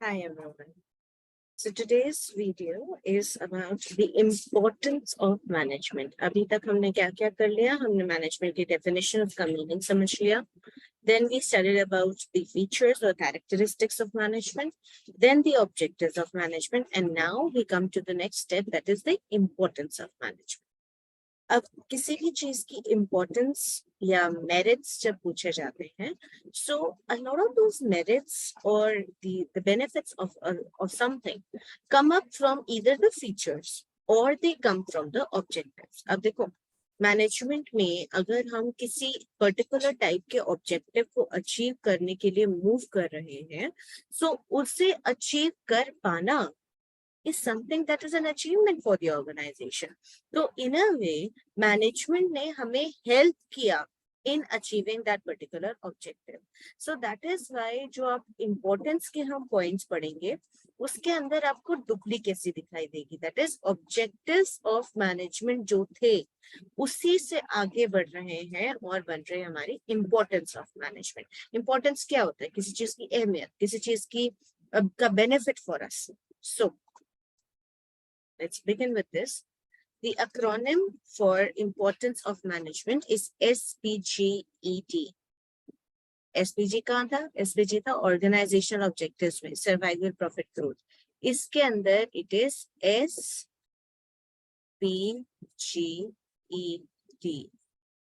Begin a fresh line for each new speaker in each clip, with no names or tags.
Hi everyone. So today's video is about the importance of management. अभी तक हमने क्या-क्या कर लिया? हमने management की definition of meaning समझ लिया. Then we studied about the features or characteristics of management. Then the objectives of management. And now we come to the next step, that is the importance of management. अब किसी भी चीज की importance या merits जब पूछे जाते हैं, so a lot of those merits or the benefits of something come up from either the features or they come from the objectives. अब देखो मैनेजमेंट में अगर हम किसी पर्टिकुलर टाइप के ऑब्जेक्टिव को अचीव करने के लिए मूव कर रहे हैं, so उसे अचीव कर पाना is something that is an achievement for the organization. So in a way, management ने हमें help किया in achieving that particular objective. So that is why जो आप importance के हम points पढ़ेंगे, उसके अंदर आपको duplicacy दिखाई देगी. That is objectives of management जो थे, उसी से आगे बढ़ रहे हैं और बन रहे हैं हमारी importance of management. Importance क्या होता है? किसी चीज की अहमियत, किसी चीज की का benefit for us. So let's begin with this. The acronym for importance of management is SPGET. SPG कहाँ था? SPG था organizational objectives में, survival, profit, growth. इसके अंदर it is SPGET.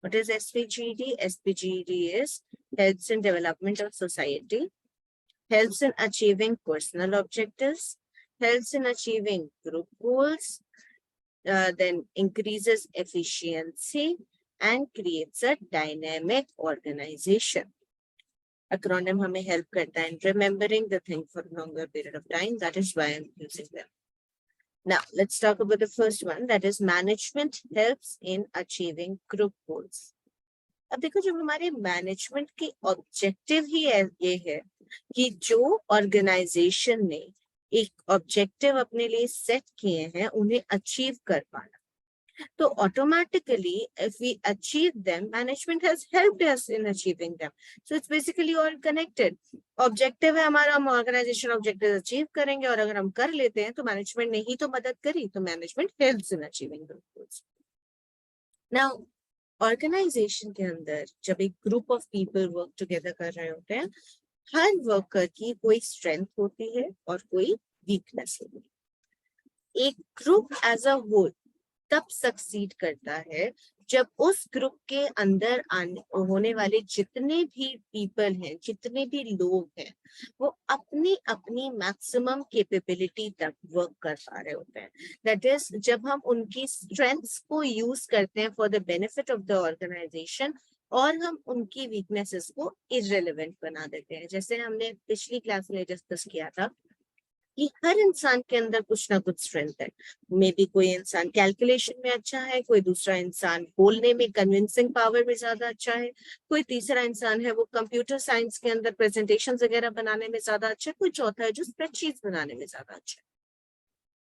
What is SPGET? SPGET is helps in development of society, helps in achieving personal objectives, helps in achieving group goals, then increases efficiency and creates a dynamic organization. Acronym हमें help करता है in remembering the thing for a longer period of time. That is why I'm using them. Now, let's talk about the first one, that is management helps in achieving group goals. अब देखो जब हमारे management की objective ही ये है कि जो organisation ने एक ऑब्जेक्टिव अपने लिए सेट किए हैं उन्हें अचीव कर पाना, तो automatically if we achieve them, management has helped us in achieving them. So it's basically all connected. Objective है हमारा, हम ऑर्गेनाइजेशन ऑब्जेक्टिव अचीव करेंगे और अगर हम कर लेते हैं तो मैनेजमेंट ने ही तो मदद करी, तो management helps in achieving the goals. Now organisation के अंदर जब एक group of people work together कर रहे होते हैं, हर वर्कर की कोई स्ट्रेंथ होती है और कोई वीकनेस होती है. एक ग्रुप एज अ होल तब सक्सीड करता है जब उस ग्रुप के अंदर होने वाले जितने भी पीपल हैं, जितने भी लोग हैं, वो अपनी अपनी मैक्सिमम कैपेबिलिटी तक वर्क कर पा रहे होते हैं. दैट इज जब हम उनकी स्ट्रेंथ्स को यूज करते हैं for the benefit of the organisation और हम उनकी वीकनेसेस को इररिलेवेंट बना देते हैं. जैसे हमने पिछली क्लास में डिस्कस किया था कि हर इंसान के अंदर कुछ ना कुछ स्ट्रेंथ है. मे बी कोई इंसान कैलकुलेशन में अच्छा है, कोई दूसरा इंसान बोलने में, कन्विंसिंग पावर में ज्यादा अच्छा है, कोई तीसरा इंसान है वो कंप्यूटर साइंस के अंदर प्रेजेंटेशन वगैरह बनाने में ज्यादा अच्छा है, कोई चौथा है जो स्प्रेडशीट बनाने में ज्यादा अच्छा है.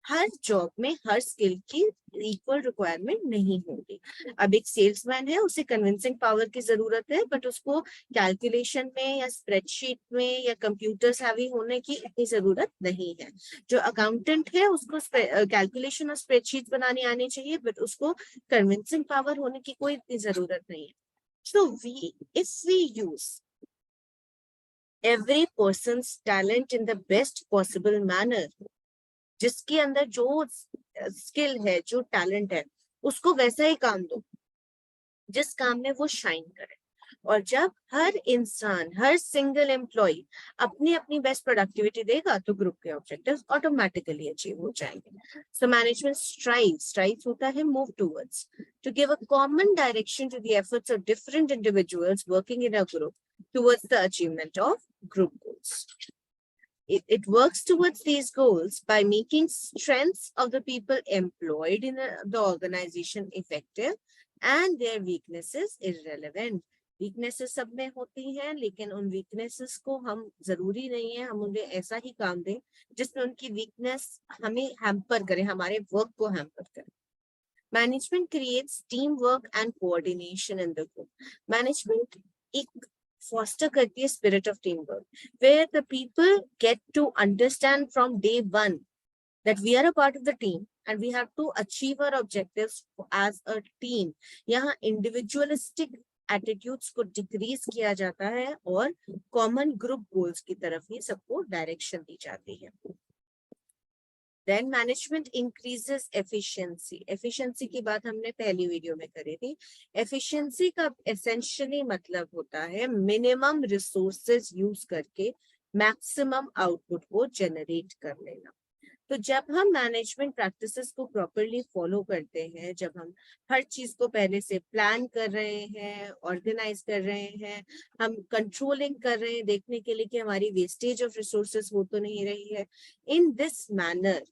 हर जॉब में हर स्किल की इक्वल रिक्वायरमेंट नहीं होगी. अब एक सेल्समैन है, उसे कन्विंसिंग पावर की जरूरत है, बट उसको कैलकुलेशन में या स्प्रेडशीट में या कंप्यूटर हैवी होने की इतनी जरूरत नहीं है. जो अकाउंटेंट है उसको कैलकुलेशन और स्प्रेडशीट बनानी आनी चाहिए, बट उसको कन्विंसिंग पावर होने की कोई इतनी जरूरत नहीं है. सो if we use every person's talent in the best possible manner, जिसके अंदर जो स्किल है, जो टैलेंट है, उसको वैसा ही काम दो जिस काम में वो शाइन करे. और जब हर इंसान, हर सिंगल एम्प्लॉय अपनी अपनी बेस्ट प्रोडक्टिविटी देगा तो ग्रुप के ऑब्जेक्टिव्स ऑटोमेटिकली अचीव हो जाएंगे. सो मैनेजमेंट स्ट्राइव्स होता है move towards to give a common direction to the efforts of different individuals working in a group towards the achievement of group goals. It works towards these goals by making strengths of the people employed in the organization effective and their weaknesses irrelevant. Weaknesses सब में होती हैं, लेकिन उन weaknesses को हम जरूरी नहीं है हम उन्हें ऐसा ही काम दें जिसमें उनकी weakness हमें hamper करे, हमारे work को hamper करे. Management creates teamwork and coordination in the group. Management एक foster करती है spirit of teamwork, where the people get to understand from day one that we are a part of the team and we have to achieve our objectives as a team. यहाँ individualistic attitudes को decrease किया जाता है और common group goals की तरफ ही सबको direction दी जाती है. Then management increases efficiency. Efficiency की बात हमने पहली वीडियो में करी थी. Efficiency का essentially मतलब होता है minimum resources use करके maximum output को generate कर लेना. तो जब हम मैनेजमेंट प्रैक्टिसेस को प्रॉपरली फॉलो करते हैं, जब हम हर चीज को पहले से प्लान कर रहे हैं, ऑर्गेनाइज कर रहे हैं, हम कंट्रोलिंग कर रहे हैं देखने के लिए कि हमारी वेस्टेज ऑफ रिसोर्सेज हो तो नहीं रही है, in this manner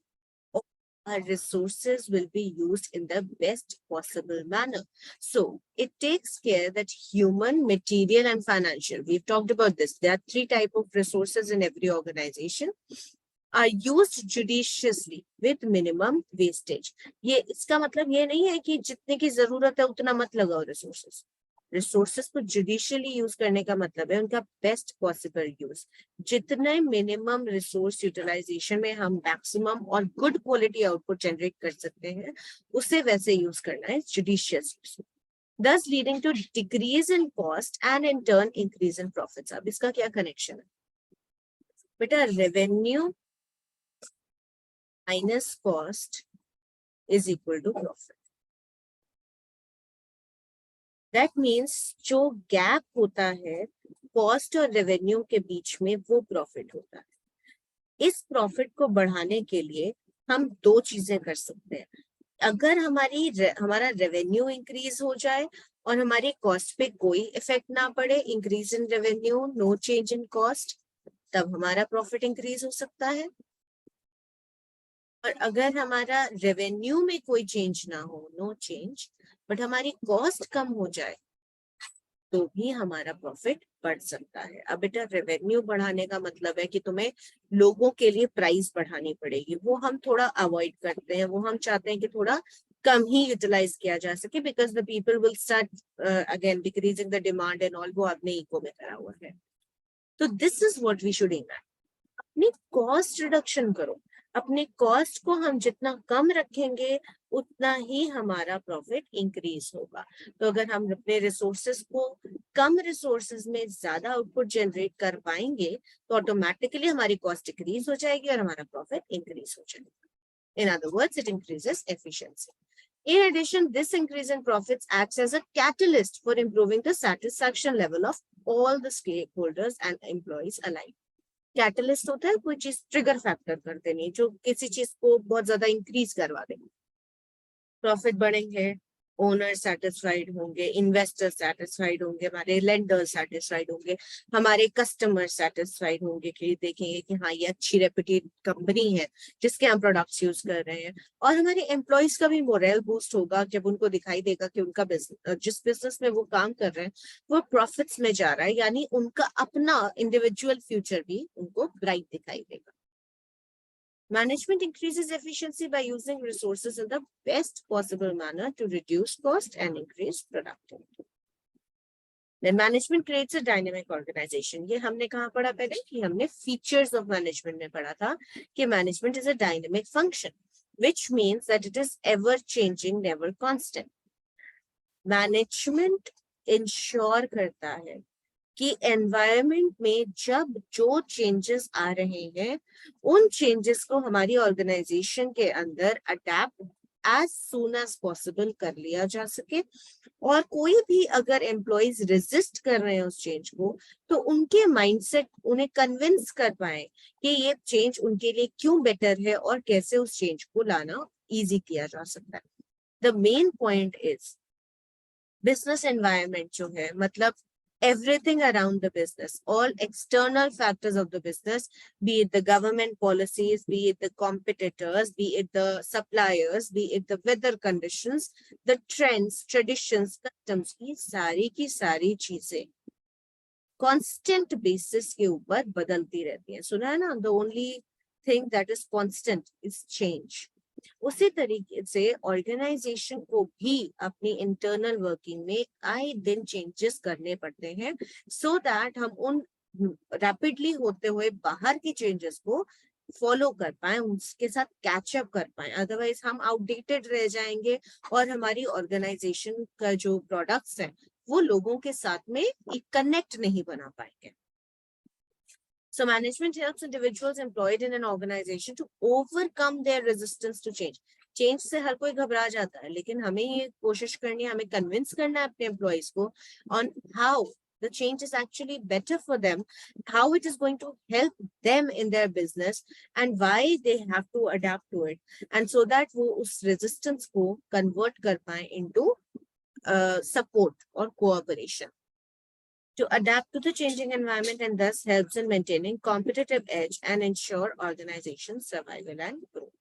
our resources will be used in the best possible manner. So it takes care that human, material and financial, we've talked about this, there are 3 types of resources in every organization, are used judiciously with minimum wastage. ये इसका मतलब ये नहीं है कि जितने की जरूरत है उतना मत लगाओ resources. रिसोर्सेस को जुडिशियली यूज करने का मतलब है उनका बेस्ट पॉसिबल यूज. जितने मिनिमम रिसोर्स यूटिलाइजेशन में हम मैक्सिमम और गुड क्वालिटी आउटपुट जनरेट कर सकते हैं उसे वैसे यूज करना है judicious, thus leading to decrease in cost and in turn increase in profits. अब इसका क्या कनेक्शन है बेटा? Revenue minus cost is equal to profit. That means जो गैप होता है कॉस्ट और रेवेन्यू के बीच में वो प्रॉफिट होता है. इस प्रॉफिट को बढ़ाने के लिए हम 2 चीजें कर सकते हैं. अगर हमारा रेवेन्यू इंक्रीज हो जाए और हमारी कॉस्ट पे कोई इफेक्ट ना पड़े, increase in revenue no change in cost, तब हमारा प्रॉफिट इंक्रीज हो सकता है. और अगर हमारा रेवेन्यू में कोई चेंज ना हो, नो चेंज, बट हमारी कॉस्ट कम हो जाए तो भी हमारा प्रॉफिट बढ़ सकता है. अब बेटा रेवेन्यू बढ़ाने का मतलब है कि तुम्हें लोगों के लिए प्राइस बढ़ानी पड़ेगी, वो हम थोड़ा अवॉइड करते हैं, वो हम चाहते हैं कि थोड़ा कम ही यूटिलाइज किया जा सके because the people will start again decreasing the demand and all. वो अपने इको में करा हुआ है. तो this is what we should aim at. अपनी कॉस्ट रिडक्शन करो. अपने कॉस्ट को हम जितना कम रखेंगे उतना ही हमारा प्रॉफिट इंक्रीज होगा. तो अगर हम अपने रिसोर्सेज को कम रिसोर्सेज में ज्यादा आउटपुट जनरेट कर पाएंगे तो ऑटोमेटिकली हमारी कॉस्ट डिक्रीज हो जाएगी और हमारा प्रॉफिट इंक्रीज हो जाएगा. In other words, it increases efficiency. In addition, this increase in profits acts as a catalyst for improving the satisfaction level of all the stakeholders and employees alike. Catalyst होता है कोई चीज trigger factor कर देनी जो किसी चीज को बहुत ज्यादा इंक्रीज करवा देंगे. प्रॉफिट बढ़ेंगे, ओनर सेटिस्फाइड होंगे, इन्वेस्टर सेटिस्फाइड होंगे, हमारे लेंडर सेटिस्फाइड होंगे, हमारे कस्टमर सेटिस्फाइड होंगे कि देखेंगे कि हाँ ये अच्छी रेप्यूटेड कंपनी है जिसके हम प्रोडक्ट्स यूज कर रहे हैं. और हमारे एम्प्लॉयज का भी मोरल बूस्ट होगा जब उनको दिखाई देगा कि उनका बिजनेस, जिस बिजनेस में वो काम कर रहे हैं वो प्रॉफिट्स में जा रहा है, यानी उनका अपना इंडिविजुअल फ्यूचर भी उनको ब्राइट दिखाई देगा. Management increases efficiency by using resources in the best possible manner to reduce cost and increase productivity. Then management creates a dynamic organization. ये हमने कहाँ पढ़ा पहले कि हमने features of management में पढ़ा था कि management is a dynamic function, which means that it is ever changing, never constant. Management ensure करता है कि एनवायरनमेंट में जब जो चेंजेस आ रहे हैं उन चेंजेस को हमारी ऑर्गेनाइजेशन के अंदर adapt as soon as possible कर लिया जा सके. और कोई भी अगर एम्प्लॉयज रेजिस्ट कर रहे हैं उस चेंज को तो उनके माइंडसेट उन्हें कन्विंस कर पाए कि ये चेंज उनके लिए क्यों बेटर है और कैसे उस चेंज को लाना इजी किया जा सकता है. The main point is business environment जो है मतलब everything around the business, all external factors of the business, be it the government policies, be it the competitors, be it the suppliers, be it the weather conditions, the trends, traditions, customs, ये की सारी चीजें constant basis के ऊपर बदलती रहती हैं. सुना है ना, the only thing that is constant is change. उसी तरीके से ऑर्गेनाइजेशन को भी अपनी इंटरनल वर्किंग में आए दिन चेंजेस करने पड़ते हैं, सो दैट हम उन रैपिडली होते हुए बाहर की चेंजेस को फॉलो कर पाए, उसके साथ कैचअप कर पाए। अदरवाइज हम आउटडेटेड रह जाएंगे और हमारी ऑर्गेनाइजेशन का जो प्रोडक्ट्स है वो लोगों के साथ में एक कनेक्ट नहीं बना पाएंगे। So management helps individuals employed in an organization to overcome their resistance to change. Change से हर कोई घबरा जाता है, लेकिन हमें ये कोशिश करनी है, हमें कन्विंस करना है अपने एम्प्लॉइज को on how the change is actually better for them, how it is going to help them in their business, and why they have to adapt to it, and so that वो उस resistance को convert कर पाए into support or cooperation to adapt to the changing environment, and thus helps in maintaining competitive edge and ensure organization survival and growth.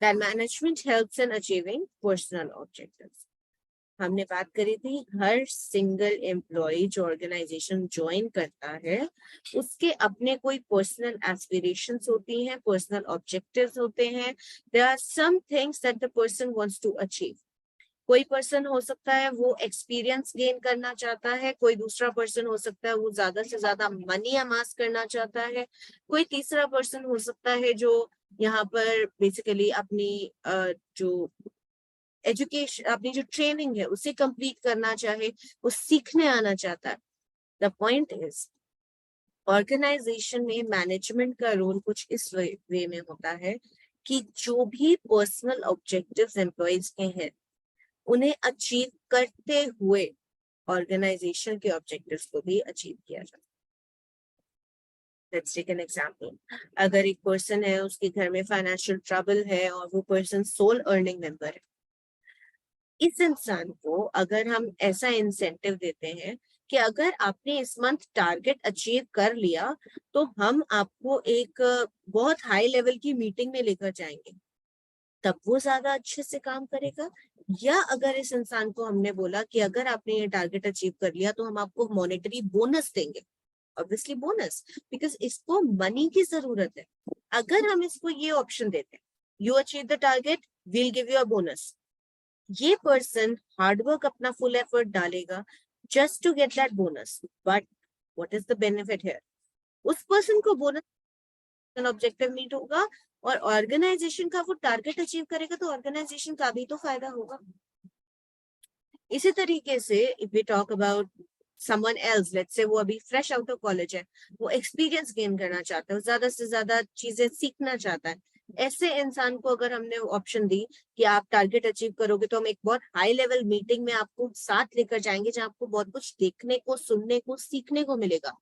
That management helps in achieving personal objectives. हमने बात करी थी हर single employ जो organisation join करता है उसके अपने कोई पर्सनल एस्पिरेशंस होती हैं, पर्सनल ऑब्जेक्टिव्स होते हैं. There are some things that the person wants to achieve. कोई पर्सन हो सकता है वो एक्सपीरियंस गेन करना चाहता है, कोई दूसरा पर्सन हो सकता है वो ज्यादा से ज्यादा मनी अमास करना चाहता है, कोई तीसरा पर्सन हो सकता है जो यहाँ पर बेसिकली अपनी जो एजुकेशन, अपनी जो ट्रेनिंग है उसे कंप्लीट करना चाहे, वो सीखने आना चाहता है. द पॉइंट इज ऑर्गेनाइजेशन में मैनेजमेंट का रोल कुछ इस वे में होता है कि जो भी पर्सनल ऑब्जेक्टिव्स एम्प्लॉइज के हैं उन्हें अचीव करते हुए ऑर्गेनाइजेशन के ऑब्जेक्टिव्स को भी अचीव किया जाए. Let's take an example. अगर एक पर्सन है, उसके घर में फाइनेंशियल ट्रबल है और वो पर्सन सोल अर्निंग मेंबर है, इस इंसान को अगर हम ऐसा इंसेंटिव देते हैं कि अगर आपने इस मंथ टारगेट अचीव कर लिया तो हम आपको एक बहुत हाई लेवल की मीटिंग में लेकर जाएंगे, तब वो ज्यादा अच्छे से काम करेगा. या अगर इस इंसान को हमने बोला कि अगर आपने ये टारगेट अचीव कर लिया तो हम आपको मॉनेटरी बोनस देंगे, ऑब्वियसली बोनस, बिकॉज इसको मनी की जरूरत है. अगर हम इसको ये ऑप्शन देते हैं, you achieve the target, we'll give you a bonus, ये पर्सन हार्डवर्क अपना फुल एफर्ट डालेगा just to get that bonus. But what is the benefit here? उस पर्सन को बोनस ऑब्जेक्टिव मीट होगा और ऑर्गेनाइजेशन का वो टारगेट अचीव करेगा, तो ऑर्गेनाइजेशन का भी तो फायदा होगा. इसी तरीके से if we talk about someone else, let's say वो अभी फ्रेश आउट ऑफ कॉलेज है, वो एक्सपीरियंस गेन करना चाहता है, ज्यादा से ज्यादा चीजें सीखना चाहता है, ऐसे इंसान को अगर हमने ऑप्शन दी कि आप टारगेट अचीव करोगे तो हम एक बहुत हाई लेवल मीटिंग में आपको साथ लेकर जाएंगे जहां आपको बहुत कुछ देखने को, सुनने को, सीखने को मिलेगा,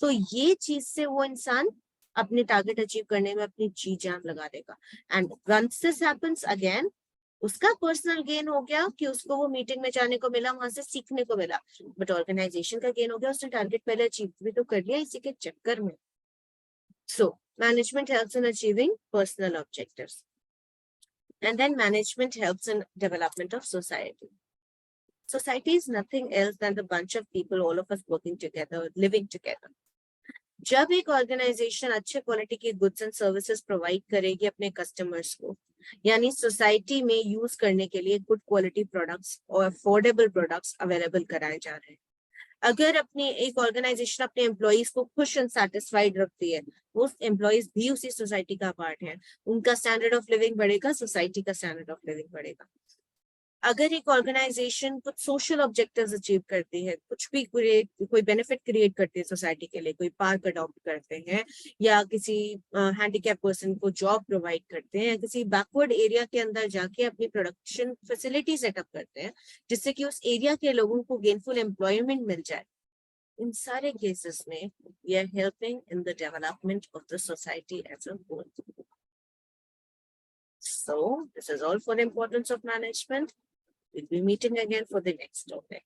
तो ये चीज से वो इंसान अपने टारगेट अचीव करने में अपनी जी जान लगा देगा. And once this happens again, उसका पर्सनल गेन हो गया कि उसको वो मीटिंग में जाने को मिला, वहां से सीखने को मिला, बट ऑर्गेनाइजेशन का गेन हो गया, उसने टारगेट पहले अचीव भी तो कर लिया इसी के चक्कर में. सो management helps in achieving personal objectives, and then management helps in development of society. Society is nothing else than the bunch of people, all of us working together, living together. जब एक ऑर्गेनाइजेशन अच्छे quality के goods and services provide करेगी अपने customers को, यानी society में use करने के लिए गुड क्वालिटी प्रोडक्ट्स और अफोर्डेबल प्रोडक्ट्स अवेलेबल कराए जा रहे हैं, अगर अपनी एक ऑर्गेनाइजेशन अपने एम्प्लॉइज को खुश एंड सेटिस्फाइड रखती है, वो एम्प्लॉइज भी उसी सोसाइटी का पार्ट है, उनका स्टैंडर्ड ऑफ लिविंग बढ़ेगा, सोसाइटी का स्टैंडर्ड ऑफ लिविंग बढ़ेगा. अगर एक ऑर्गेनाइजेशन कुछ सोशल ऑब्जेक्टिव्स अचीव करती है, कुछ भी कोई बेनिफिट क्रिएट करती है सोसाइटी के लिए, कोई पार्क अडॉप्ट करते हैं या किसी हैंडीकैप पर्सन को जॉब प्रोवाइड करते हैं, किसी बैकवर्ड एरिया के अंदर जाके अपनी प्रोडक्शन फैसिलिटी सेटअप करते हैं जिससे कि उस एरिया के लोगों को गेनफुल एम्प्लॉयमेंट मिल जाए, इन सारे केसेस में we are helping in the development of the society as a whole. So this is all for the importance of management. We'll be meeting again for the next topic.